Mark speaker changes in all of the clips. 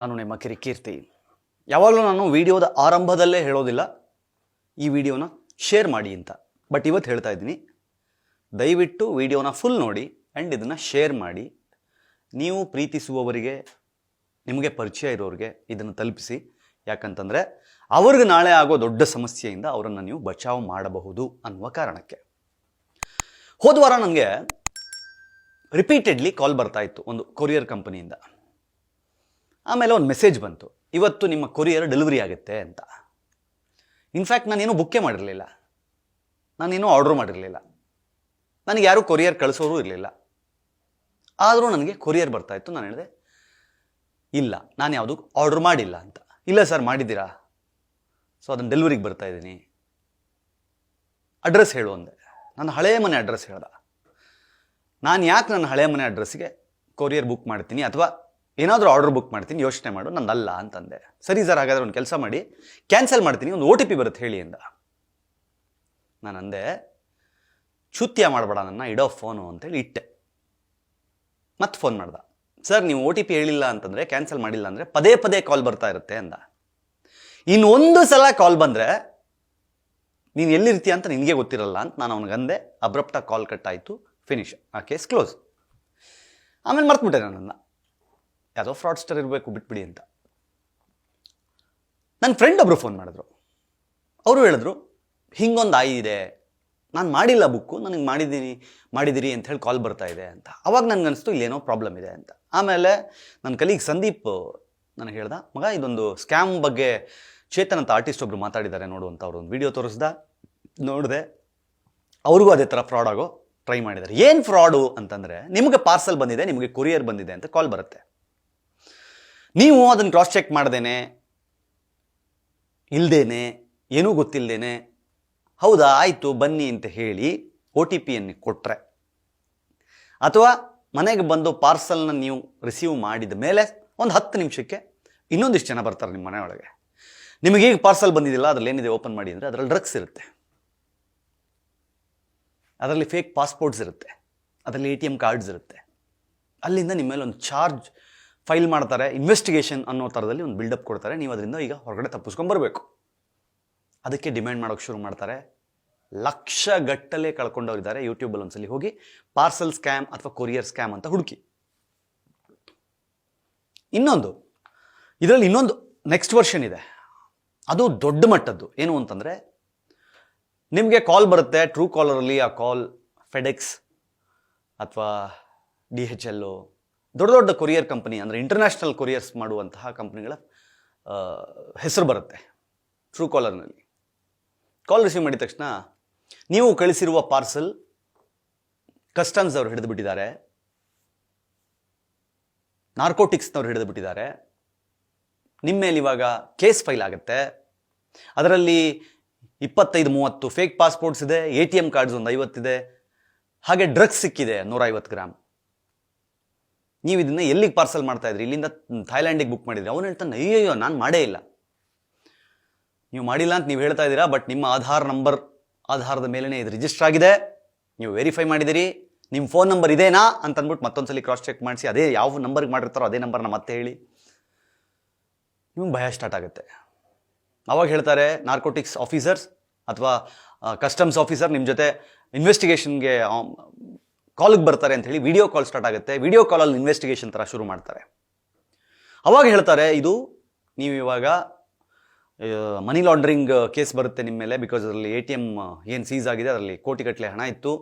Speaker 1: ನಾನು ನಿಮ್ಮ ಕಿರಿಕೀರ್ತಿ. ಯಾವಾಗಲೂ ನಾನು ವಿಡಿಯೋದ ಆರಂಭದಲ್ಲೇ ಹೇಳೋದಿಲ್ಲ ಈ ವಿಡಿಯೋನ ಶೇರ್ ಮಾಡಿ ಅಂತ. ಬಟ್ ಇವತ್ತು ಹೇಳ್ತಾ ಇದ್ದೀನಿ, ದಯವಿಟ್ಟು ವಿಡಿಯೋನ ಫುಲ್ ನೋಡಿ ಆ್ಯಂಡ್ ಇದನ್ನು ಶೇರ್ ಮಾಡಿ. ನೀವು ಪ್ರೀತಿಸುವವರಿಗೆ, ನಿಮಗೆ ಪರಿಚಯ ಇರೋರಿಗೆ ಇದನ್ನು ತಲುಪಿಸಿ. ಯಾಕಂತಂದರೆ ಅವ್ರಿಗೆ ನಾಳೆ ಆಗೋ ದೊಡ್ಡ ಸಮಸ್ಯೆಯಿಂದ ಅವರನ್ನು ನೀವು ಬಚಾವ್ ಮಾಡಬಹುದು ಅನ್ನುವ ಕಾರಣಕ್ಕೆ. ಹೋದ ವಾರ ನನಗೆ ರಿಪೀಟೆಡ್ಲಿ ಕಾಲ್ ಬರ್ತಾ ಇತ್ತು ಒಂದು ಕೊರಿಯರ್ ಕಂಪನಿಯಿಂದ. ಆಮೇಲೆ ಒಂದು ಮೆಸೇಜ್ ಬಂತು, ಇವತ್ತು ನಿಮ್ಮ ಕೊರಿಯರ್ ಡೆಲಿವರಿ ಆಗುತ್ತೆ ಅಂತ. ಇನ್ಫ್ಯಾಕ್ಟ್ ನಾನೇನು ಬುಕ್ಕೇ ಮಾಡಿರಲಿಲ್ಲ, ನಾನೇನು ಆರ್ಡ್ರ್ ಮಾಡಿರಲಿಲ್ಲ, ನನಗೆ ಯಾರೂ ಕೊರಿಯರ್ ಕಳಿಸೋರು ಇರಲಿಲ್ಲ. ಆದರೂ ನನಗೆ ಕೊರಿಯರ್ ಬರ್ತಾ ಇತ್ತು. ನಾನು ಹೇಳಿದೆ, ಇಲ್ಲ, ನಾನು ಯಾವುದು ಆರ್ಡ್ರ್ ಮಾಡಿಲ್ಲ ಅಂತ. ಇಲ್ಲ ಸರ್, ಮಾಡಿದ್ದೀರಾ? ಸೊ ಅದನ್ನು ಡೆಲಿವರಿಗೆ ಬರ್ತಾ ಇದ್ದೀನಿ, ಅಡ್ರೆಸ್ ಹೇಳು ಅಂದೆ. ನನ್ನ ಹಳೆಯ ಮನೆ ಅಡ್ರೆಸ್ ಹೇಳ್ದ. ನಾನು ಯಾಕೆ ನನ್ನ ಹಳೆಯ ಮನೆ ಅಡ್ರೆಸ್ಸಿಗೆ ಕೊರಿಯರ್ ಬುಕ್ ಮಾಡ್ತೀನಿ ಅಥವಾ ಏನಾದರೂ ಆರ್ಡರ್ ಬುಕ್ ಮಾಡ್ತೀನಿ, ಯೋಚನೆ ಮಾಡು, ನನ್ನಲ್ಲ ಅಂತಂದೆ. ಸರಿ ಸರ್, ಹಾಗಾದರೆ ಒಂದು ಕೆಲಸ ಮಾಡಿ, ಕ್ಯಾನ್ಸಲ್ ಮಾಡ್ತೀನಿ, ಒಂದು OTP ಬರುತ್ತೆ ಹೇಳಿ ಅಂದ. ನಾನು ಅಂದೆ, ಚುತ್ಯ ಮಾಡಬೇಡ, ನನ್ನ ಇಡೋ ಫೋನು ಅಂತೇಳಿ ಇಟ್ಟೆ. ಮತ್ತೆ ಫೋನ್ ಮಾಡ್ದ. ಸರ್, ನೀವು OTP ಹೇಳಿಲ್ಲ ಅಂತಂದರೆ, ಕ್ಯಾನ್ಸಲ್ ಮಾಡಿಲ್ಲ ಅಂದರೆ ಪದೇ ಪದೇ ಕಾಲ್ ಬರ್ತಾ ಇರುತ್ತೆ ಅಂದ. ಇನ್ನೊಂದು ಸಲ ಕಾಲ್ ಬಂದರೆ ನೀನು ಎಲ್ಲಿರ್ತೀಯ ಅಂತ ನಿನಗೆ ಗೊತ್ತಿರಲ್ಲ ಅಂತ ನಾನು ಅವನಿಗಂದೆ. ಅಬ್ರಪ್ಟಾಗಿ ಕಾಲ್ ಕಟ್ ಆಯಿತು, ಫಿನಿಶ್, ಆ ಕೇಸ್ ಕ್ಲೋಸ್. ಆಮೇಲೆ ಮರ್ತುಬಿಟ್ಟೆ ನನ್ನನ್ನು, ಯಾವುದೋ ಫ್ರಾಡ್ಸ್ಟರ್ ಇರಬೇಕು, ಬಿಟ್ಬಿಡಿ ಅಂತ. ನನ್ನ ಫ್ರೆಂಡ್ ಒಬ್ಬರು ಫೋನ್ ಮಾಡಿದ್ರು. ಅವರು ಹೇಳಿದ್ರು, ಹಿಂಗೊಂದು ಆಗಿದೆ, ನಾನು ಮಾಡಿಲ್ಲ ಬುಕ್ಕು, ನನಗೆ ಮಾಡಿದಿರಿ ಅಂತ ಹೇಳಿ ಕಾಲ್ ಬರ್ತಾ ಇದೆ ಅಂತ. ಅವಾಗ ನನಗನ್ನಿಸ್ತು ಇಲ್ಲೇನೋ ಪ್ರಾಬ್ಲಮ್ ಇದೆ ಅಂತ. ಆಮೇಲೆ ನನ್ನ ಕಲೀಗ್ ಸಂದೀಪ್ ನನಗೆ ಹೇಳ್ದ, ಮಗ ಇದೊಂದು ಸ್ಕ್ಯಾಮ್ ಬಗ್ಗೆ ಚೇತನ್ ಅಂತ ಆರ್ಟಿಸ್ಟ್ ಒಬ್ರು ಮಾತಾಡಿದ್ದಾರೆ ನೋಡು ಅಂತ. ಅವರು ಒಂದು ವಿಡಿಯೋ ತೋರಿಸ್ದ, ನೋಡಿದೆ. ಅವ್ರಿಗೂ ಅದೇ ಥರ ಫ್ರಾಡ್ ಆಗೋ ಟ್ರೈ ಮಾಡಿದ್ದಾರೆ. ಏನು ಫ್ರಾಡು ಅಂತಂದರೆ, ನಿಮಗೆ ಪಾರ್ಸಲ್ ಬಂದಿದೆ, ನಿಮಗೆ ಕೊರಿಯರ್ ಬಂದಿದೆ ಅಂತ ಕಾಲ್ ಬರುತ್ತೆ. ನೀವು ಅದನ್ನು ಕ್ರಾಸ್ ಚೆಕ್ ಮಾಡ್ದೇನೆ, ಇಲ್ದೇನೆ, ಏನೂ ಗೊತ್ತಿಲ್ಲದೇನೆ, ಹೌದಾ ಆಯಿತು ಬನ್ನಿ ಅಂತ ಹೇಳಿ OTPಯನ್ನು ಕೊಟ್ಟರೆ, ಅಥವಾ ಮನೆಗೆ ಬಂದು ಪಾರ್ಸಲ್ನ ನೀವು ರಿಸೀವ್ ಮಾಡಿದ ಮೇಲೆ ಒಂದು 10 ನಿಮಿಷಕ್ಕೆ ಇನ್ನೊಂದಿಷ್ಟು ಜನ ಬರ್ತಾರೆ ನಿಮ್ಮ ಮನೆಯೊಳಗೆ. ನಿಮಗೀಗ ಪಾರ್ಸಲ್ ಬಂದಿದ್ದಿಲ್ಲ, ಅದರಲ್ಲಿ ಏನಿದೆ ಓಪನ್ ಮಾಡಿ ಅಂದರೆ ಅದರಲ್ಲಿ ಡ್ರಗ್ಸ್ ಇರುತ್ತೆ, ಅದರಲ್ಲಿ ಫೇಕ್ ಪಾಸ್ಪೋರ್ಟ್ಸ್ ಇರುತ್ತೆ, ಅದರಲ್ಲಿ ATM ಕಾರ್ಡ್ಸ್ ಇರುತ್ತೆ. ಅಲ್ಲಿಂದ ನಿಮ್ಮ ಮೇಲೆ ಒಂದು ಚಾರ್ಜ್ ಫೈಲ್ ಮಾಡ್ತಾರೆ, ಇನ್ವೆಸ್ಟಿಗೇಷನ್ ಅನ್ನೋ ಥರದಲ್ಲಿ ಒಂದು ಬಿಲ್ಡಪ್ ಕೊಡ್ತಾರೆ. ನೀವು ಅದರಿಂದ ಈಗ ಹೊರಗಡೆ ತಪ್ಪಿಸ್ಕೊಂಬರ್ಬೇಕು. ಅದಕ್ಕೆ ಡಿಮ್ಯಾಂಡ್ ಮಾಡೋಕ್ಕೆ ಶುರು ಮಾಡ್ತಾರೆ. ಲಕ್ಷಗಟ್ಟಲೆ ಕಳ್ಕೊಂಡವರಿದ್ದಾರೆ. ಯೂಟ್ಯೂಬಲ್ಲಿ ಒಂದ್ಸಲಿ ಹೋಗಿ ಪಾರ್ಸಲ್ ಸ್ಕ್ಯಾಮ್ ಅಥವಾ ಕೊರಿಯರ್ ಸ್ಕ್ಯಾಮ್ ಅಂತ ಹುಡುಕಿ. ಇದರಲ್ಲಿ ಇನ್ನೊಂದು ನೆಕ್ಸ್ಟ್ ವರ್ಷನ್ ಇದೆ, ಅದು ದೊಡ್ಡ ಮಟ್ಟದ್ದು. ಏನು ಅಂತಂದರೆ, ನಿಮಗೆ ಕಾಲ್ ಬರುತ್ತೆ ಟ್ರೂ ಕಾಲರಲ್ಲಿ. ಆ ಕಾಲ್ ಫೆಡೆಕ್ಸ್ ಅಥವಾ DHL, ದೊಡ್ಡ ದೊಡ್ಡ ಕೊರಿಯರ್ ಕಂಪನಿ, ಅಂದರೆ ಇಂಟರ್ನ್ಯಾಷನಲ್ ಕೊರಿಯರ್ಸ್ ಮಾಡುವಂತಹ ಕಂಪ್ನಿಗಳ ಹೆಸರು ಬರುತ್ತೆ ಟ್ರೂ ಕಾಲರ್ನಲ್ಲಿ. ಕಾಲ್ ರಿಸೀವ್ ಮಾಡಿದ ತಕ್ಷಣ, ನೀವು ಕಳಿಸಿರುವ ಪಾರ್ಸಲ್ ಕಸ್ಟಮ್ಸ್ ಅವರು ಹಿಡಿದು ಬಿಟ್ಟಿದ್ದಾರೆ, ನಾರ್ಕೋಟಿಕ್ಸ್ನವ್ರು ಹಿಡಿದು ಬಿಟ್ಟಿದ್ದಾರೆ, ನಿಮ್ಮ ಮೇಲೆ ಇವಾಗ ಕೇಸ್ ಫೈಲ್ ಆಗುತ್ತೆ. ಅದರಲ್ಲಿ 25-30 ಫೇಕ್ ಪಾಸ್ಪೋರ್ಟ್ಸ್ ಇದೆ, ATM ಕಾರ್ಡ್ಸ್ ಒಂದು 50 ಇದೆ, ಹಾಗೆ ಡ್ರಗ್ಸ್ ಸಿಕ್ಕಿದೆ 150 ಗ್ರಾಮ್. ನೀವು ಇದನ್ನು ಎಲ್ಲಿಗೆ ಪಾರ್ಸಲ್ ಮಾಡ್ತಾ ಇದ್ರಿ? ಇಲ್ಲಿಂದ ಥೈಲ್ಯಾಂಡಿಗೆ ಬುಕ್ ಮಾಡಿದ್ರಿ. ಅವನು ಹೇಳ್ತಾನೆ, ಅಯ್ಯಯ್ಯೋ ನಾನು ಮಾಡೇ ಇಲ್ಲ. ನೀವು ಮಾಡಿಲ್ಲ ಅಂತ ನೀವು ಹೇಳ್ತಾ ಇದ್ದೀರಾ, ಬಟ್ ನಿಮ್ಮ ಆಧಾರದ ಮೇಲೇ ಇದು ರಿಜಿಸ್ಟರ್ ಆಗಿದೆ, ನೀವು ವೆರಿಫೈ ಮಾಡಿದಿರಿ, ನಿಮ್ಮ ಫೋನ್ ನಂಬರ್ ಇದೇನಾ ಅಂತ ಅಂದ್ಬಿಟ್ಟು ಮತ್ತೊಂದ್ಸಲಿ ಕ್ರಾಸ್ ಚೆಕ್ ಮಾಡಿಸಿ, ಅದೇ ಯಾವ ನಂಬರ್ಗೆ ಮಾಡಿರ್ತಾರೋ ಅದೇ ನಂಬರ್ನ ಮತ್ತೆ ಹೇಳಿ. ನಿಮ್ಗೆ ಭಯ ಸ್ಟಾರ್ಟ್ ಆಗುತ್ತೆ. ಅವಾಗ ಹೇಳ್ತಾರೆ, ನಾರ್ಕೋಟಿಕ್ಸ್ ಆಫೀಸರ್ಸ್ ಅಥವಾ ಕಸ್ಟಮ್ಸ್ ಆಫೀಸರ್ ನಿಮ್ಮ ಜೊತೆ ಇನ್ವೆಸ್ಟಿಗೇಷನ್ಗೆ ಕಾಲಿಗೆ ಬರ್ತಾರೆ ಅಂತ ಹೇಳಿ ವಿಡಿಯೋ ಕಾಲ್ ಸ್ಟಾರ್ಟ್ ಆಗುತ್ತೆ. ವಿಡಿಯೋ ಕಾಲಲ್ಲಿ ಇನ್ವೆಸ್ಟಿಗೇಷನ್ ಥರ ಶುರು ಮಾಡ್ತಾರೆ. ಅವಾಗ ಹೇಳ್ತಾರೆ, ಇದು ನೀವು ಇವಾಗ ಮನಿ ಲಾಂಡ್ರಿಂಗ್ ಕೇಸ್ ಬರುತ್ತೆ ನಿಮ್ಮ ಮೇಲೆ, ಬಿಕಾಸ್ ಅದರಲ್ಲಿ ATM ಏನು ಸೀಸ್ ಆಗಿದೆ, ಅದರಲ್ಲಿ ಕೋಟಿಗಟ್ಟಲೆ ಹಣ ಇತ್ತು.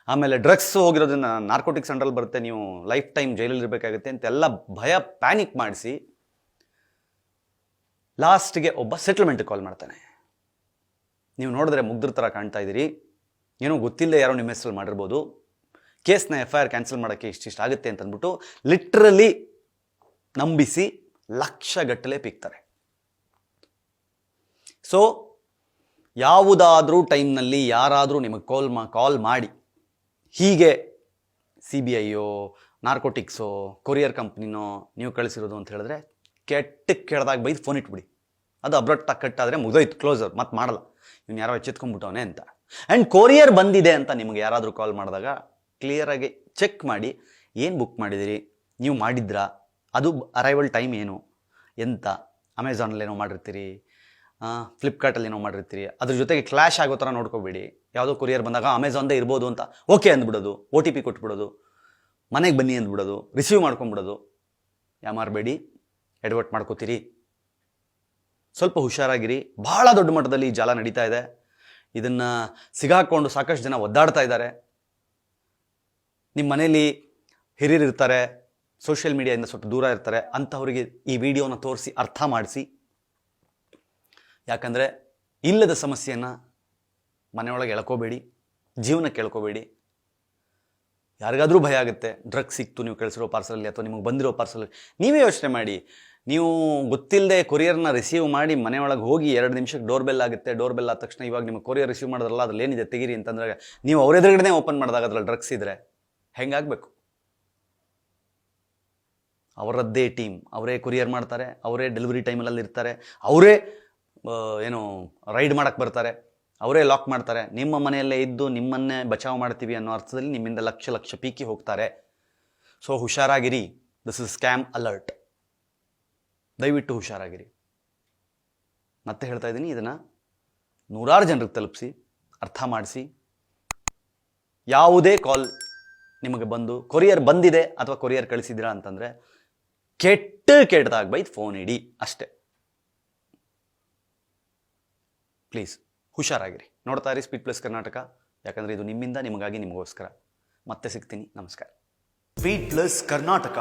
Speaker 1: ಆಮೇಲೆ ಡ್ರಗ್ಸ್ ಹೋಗಿರೋದ್ರಿಂದ ನಾರ್ಕೋಟಿಕ್ಸ್ ಅಂಡರಲ್ಲಿ ಬರುತ್ತೆ, ನೀವು ಲೈಫ್ ಟೈಮ್ ಜೈಲಲ್ಲಿ ಇರಬೇಕಾಗುತ್ತೆ ಅಂತೆಲ್ಲ ಭಯ, ಪ್ಯಾನಿಕ್ ಮಾಡಿಸಿ ಲಾಸ್ಟಿಗೆ ಒಬ್ಬ ಸೆಟಲ್ಮೆಂಟ್ ಕಾಲ್ ಮಾಡ್ತಾನೆ. ನೀವು ನೋಡಿದ್ರೆ ಮುಗ್ದ್ರ ಥರ ಕಾಣ್ತಾ ಇದ್ದೀರಿ, ಏನೋ ಗೊತ್ತಿಲ್ಲದೆ ಯಾರೋ ನಿಮ್ಮ ಹೆಸರಲ್ಲಿ ಮಾಡಿರ್ಬೋದು, ಕೇಸ್ನ FIR ಕ್ಯಾನ್ಸಲ್ ಮಾಡೋಕ್ಕೆ ಇಷ್ಟಿಷ್ಟು ಆಗುತ್ತೆ ಅಂತ ಅಂದ್ಬಿಟ್ಟು ಲಿಟ್ರಲಿ ನಂಬಿಸಿ ಲಕ್ಷಗಟ್ಟಲೆ ಪೀಕ್ತಾರೆ. ಸೊ ಯಾವುದಾದ್ರೂ ಟೈಮ್ನಲ್ಲಿ ಯಾರಾದರೂ ನಿಮಗೆ ಕಾಲ್ ಮಾಡಿ ಹೀಗೆ CBIಯೋ ನಾರ್ಕೋಟಿಕ್ಸೋ ಕೊರಿಯರ್ ಕಂಪ್ನಿನೋ ನೀವು ಕಳಿಸಿರೋದು ಅಂತ ಹೇಳಿದ್ರೆ, ಕೆಟ್ಟಕ್ಕೆ ಕೆಡ್ದಾಗ ಬೈದು ಫೋನ್ ಇಟ್ಬಿಡಿ. ಅದು ಅಬ್ರಪ್ಟಾಗಿ ಕಟ್ಟಾದರೆ ಮುಗಿದೋಯ್ತು, ಕ್ಲೋಸರ್, ಮತ್ತೆ ಮಾಡಲ್ಲ, ಇವ್ನು ಯಾರೋ ಎಚ್ಚೆತ್ಕೊಂಡ್ಬಿಟ್ಟವನೇ ಅಂತ. ಆ್ಯಂಡ್ ಕೊರಿಯರ್ ಬಂದಿದೆ ಅಂತ ನಿಮಗೆ ಯಾರಾದರೂ ಕಾಲ್ ಮಾಡಿದಾಗ ಕ್ಲಿಯರಾಗಿ ಚೆಕ್ ಮಾಡಿ, ಏನು ಬುಕ್ ಮಾಡಿದಿರಿ, ನೀವು ಮಾಡಿದ್ರಾ, ಅದು ಅರೈವಲ್ ಟೈಮ್ ಏನು, ಎಂತ ಅಮೆಝಾನಲ್ಲಿ ಏನೋ ಮಾಡಿರ್ತೀರಿ, ಫ್ಲಿಪ್ಕಾರ್ಟಲ್ಲಿ ಏನೋ ಮಾಡಿರ್ತೀರಿ, ಅದ್ರ ಜೊತೆಗೆ ಕ್ಲಾಶ್ ಆಗೋ ಥರ ನೋಡ್ಕೋಬೇಡಿ. ಯಾವುದೋ ಕೊರಿಯರ್ ಬಂದಾಗ ಅಮೆಝಾನ್ದೇ ಇರ್ಬೋದು ಅಂತ ಓಕೆ ಅಂದ್ಬಿಡೋದು, OTP ಕೊಟ್ಬಿಡೋದು, ಮನೆಗೆ ಬನ್ನಿ ಅಂದ್ಬಿಡೋದು, ರಿಸೀವ್ ಮಾಡ್ಕೊಂಬಿಡೋದು. ಯಾಮಾರಬೇಡಿ, ಎಡವಟ್ ಮಾಡ್ಕೋತೀರಿ. ಸ್ವಲ್ಪ ಹುಷಾರಾಗಿರಿ. ಬಹಳ ದೊಡ್ಡ ಮಟ್ಟದಲ್ಲಿ ಈ ಜಾಲ ನಡೀತಾ ಇದೆ. ಇದನ್ನು ಸಿಗಾಕೊಂಡು ಸಾಕಷ್ಟು ಜನ ಒದ್ದಾಡ್ತಾ ಇದ್ದಾರೆ. ನಿಮ್ಮ ಮನೇಲಿ ಹಿರಿಯರು ಇರ್ತಾರೆ, ಸೋಷಿಯಲ್ ಮೀಡಿಯಾದಿಂದ ಸ್ವಲ್ಪ ದೂರ ಇರ್ತಾರೆ, ಅಂಥವರಿಗೆ ಈ ವಿಡಿಯೋನ ತೋರಿಸಿ ಅರ್ಥ ಮಾಡಿಸಿ. ಯಾಕಂದರೆ ಇಲ್ಲದ ಸಮಸ್ಯೆಯನ್ನು ಮನೆಯೊಳಗೆ ಎಳ್ಕೋಬೇಡಿ, ಜೀವನಕ್ಕೆ ಎಳ್ಕೋಬೇಡಿ. ಯಾರಿಗಾದರೂ ಭಯ ಆಗುತ್ತೆ, ಡ್ರಗ್ಸ್ ಸಿಕ್ತು ನೀವು ಕಳಿಸಿರೋ ಪಾರ್ಸಲಲ್ಲಿ ಅಥವಾ ನಿಮಗೆ ಬಂದಿರೋ ಪಾರ್ಸಲಲ್ಲಿ. ನೀವೇ ಯೋಚನೆ ಮಾಡಿ, ನೀವು ಗೊತ್ತಿಲ್ಲದೆ ಕೊರಿಯರ್ನ ರಿಸೀವ್ ಮಾಡಿ ಮನೆಯೊಳಗೆ ಹೋಗಿ 2 ನಿಮಿಷಕ್ಕೆ ಡೋರ್ ಬೆಲ್ ಆಗುತ್ತೆ. ಡೋರ್ ಬೆಲ್ ಆದ ತಕ್ಷಣ ಇವಾಗ ನಿಮಗೆ ಕೊರಿಯರ್ ರಿಸೀವ್ ಮಾಡೋದ್ರಲ್ಲ, ಅದ್ರಲ್ಲಿ ಏನಿದೆ ತೆಗೀರಿ ಅಂತಂದ್ರೆ ನೀವು ಅವ್ರ ಎದುರುಗಡೆ ಓಪನ್ ಮಾಡಿದಾಗ ಅದ್ರಲ್ಲಿ ಡ್ರಗ್ಸ್ ಇದ್ದರೆ ಹೆಂಗಾಗಬೇಕು? ಅವರದ್ದೇ ಟೀಮ್, ಅವರೇ ಕೊರಿಯರ್ ಮಾಡ್ತಾರೆ, ಅವರೇ ಡೆಲಿವರಿ ಟೈಮಲ್ಲಿ ಇರ್ತಾರೆ, ಅವರೇ ಏನು ರೈಡ್ ಮಾಡೋಕ್ಕೆ ಬರ್ತಾರೆ, ಅವರೇ ಲಾಕ್ ಮಾಡ್ತಾರೆ. ನಿಮ್ಮ ಮನೆಯಲ್ಲೇ ಇದ್ದು ನಿಮ್ಮನ್ನೇ ಬಚಾವ್ ಮಾಡ್ತೀವಿ ಅನ್ನೋ ಅರ್ಥದಲ್ಲಿ ನಿಮ್ಮಿಂದ ಲಕ್ಷ ಲಕ್ಷ ಪೀಕಿ ಹೋಗ್ತಾರೆ. ಸೊ ಹುಷಾರಾಗಿರಿ. This is scam alert. ದಯವಿಟ್ಟು ಹುಷಾರಾಗಿರಿ. ಮತ್ತೆ ಹೇಳ್ತಾ ಇದ್ದೀನಿ, ಇದನ್ನು 100 ಜನರಿಗೆ ತಲುಪಿಸಿ, ಅರ್ಥ ಮಾಡಿಸಿ. ಯಾವುದೇ ಕಾಲ್ ನಿಮಗೆ ಬಂದು ಕೊರಿಯರ್ ಬಂದಿದೆ ಅಥವಾ ಕೊರಿಯರ್ ಕಳಿಸಿದ್ದೀರಾ ಅಂತಂದರೆ ಕೆಟ್ಟದಾಗ ಬೈದು ಫೋನ್ ಇಡಿ ಅಷ್ಟೇ. ಪ್ಲೀಸ್ ಹುಷಾರಾಗಿರಿ. ನೋಡ್ತಾ ಇರಿ ಸ್ಪೀಡ್ ಪ್ಲಸ್ ಕರ್ನಾಟಕ. ಯಾಕಂದರೆ ಇದು ನಿಮ್ಮಿಂದ ನಿಮಗಾಗಿ, ನಿಮಗೋಸ್ಕರ. ಮತ್ತೆ ಸಿಗ್ತೀನಿ. ನಮಸ್ಕಾರ. Speed plus Karnataka.